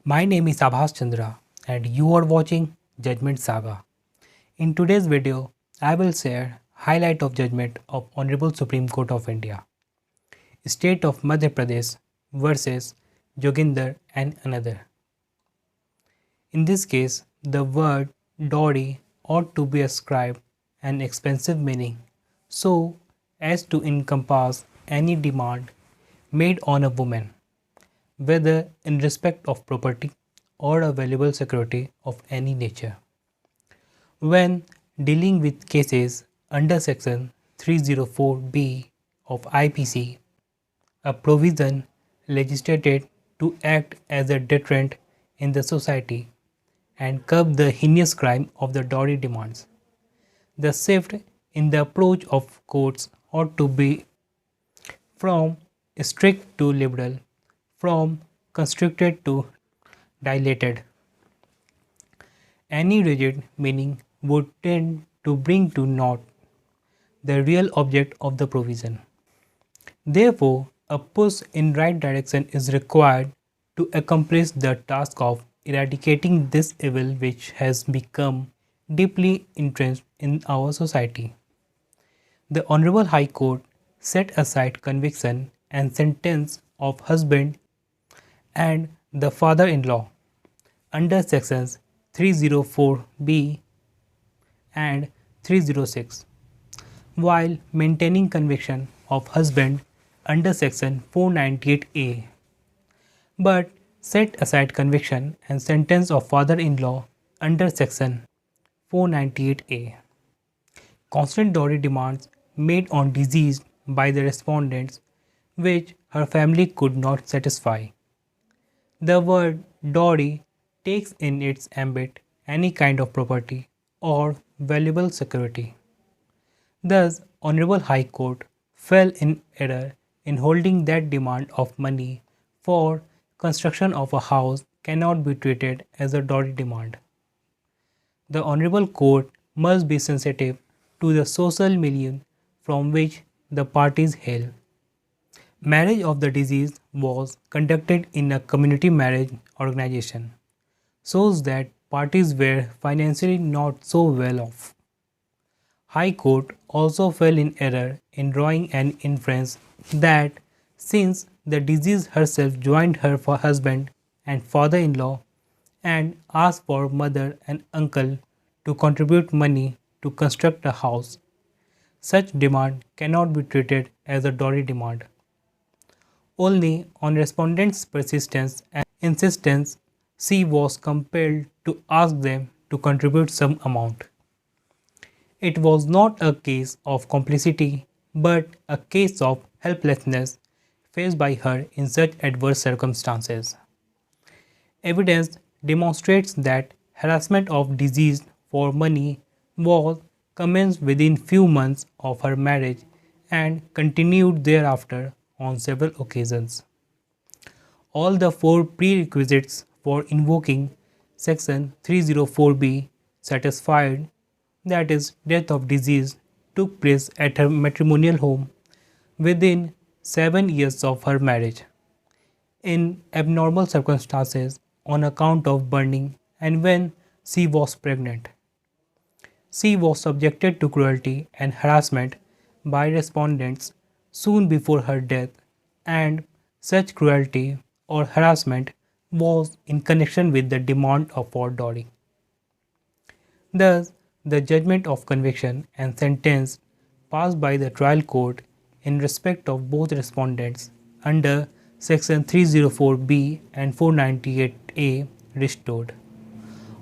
My name is Abhas Chandra and you are watching Judgment Saga. In today's video, I will share highlight of judgment of Honorable Supreme Court of India, State of Madhya Pradesh versus Joginder and another. In this case, the word dowry ought to be ascribed an expensive meaning so as to encompass any demand made on a woman, whether in respect of property or a valuable security of any nature. When dealing with cases under Section 304B of IPC, a provision legislated to act as a deterrent in the society and curb the heinous crime of the dowry demands. The shift in the approach of courts ought to be from strict to liberal, from constricted to dilated. Any rigid meaning would tend to bring to naught the real object of the provision. Therefore, a push in right direction is required to accomplish the task of eradicating this evil which has become deeply entrenched in our society. The Honorable High Court set aside conviction and sentence of husband and the father-in-law under sections 304B and 306, while maintaining conviction of husband under section 498A, but set aside conviction and sentence of father-in-law under section 498A. Constant dowry demands made on deceased by the respondents which her family could not satisfy. The word dowry takes in its ambit any kind of property or valuable security. Thus, Honorable High Court fell in error in holding that demand of money for construction of a house cannot be treated as a dowry demand. The Honorable Court must be sensitive to the social milieu from which the parties hail. Marriage of the deceased was conducted in a community marriage organization, shows that parties were financially not so well off. High Court also fell in error in drawing an inference that since the deceased herself joined her husband and father-in-law and asked for mother and uncle to contribute money to construct a house, such demand cannot be treated as a dowry demand. Only on respondents' persistence and insistence she was compelled to ask them to contribute some amount. It was not a case of complicity but a case of helplessness faced by her in such adverse circumstances. Evidence demonstrates that harassment of deceased for money was commenced within few months of her marriage and continued thereafter on several occasions. All the four prerequisites for invoking section 304B satisfied, that is, death of deceased took place at her matrimonial home within 7 years of her marriage, in abnormal circumstances on account of burning and when she was pregnant. She was subjected to cruelty and harassment by respondents soon before her death, and such cruelty or harassment was in connection with the demand for dowry. Thus, the judgment of conviction and sentence passed by the trial court in respect of both respondents under section 304B and 498A restored.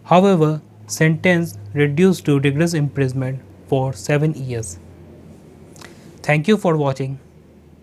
However, sentence reduced to rigorous imprisonment for 7 years. Thank you for watching.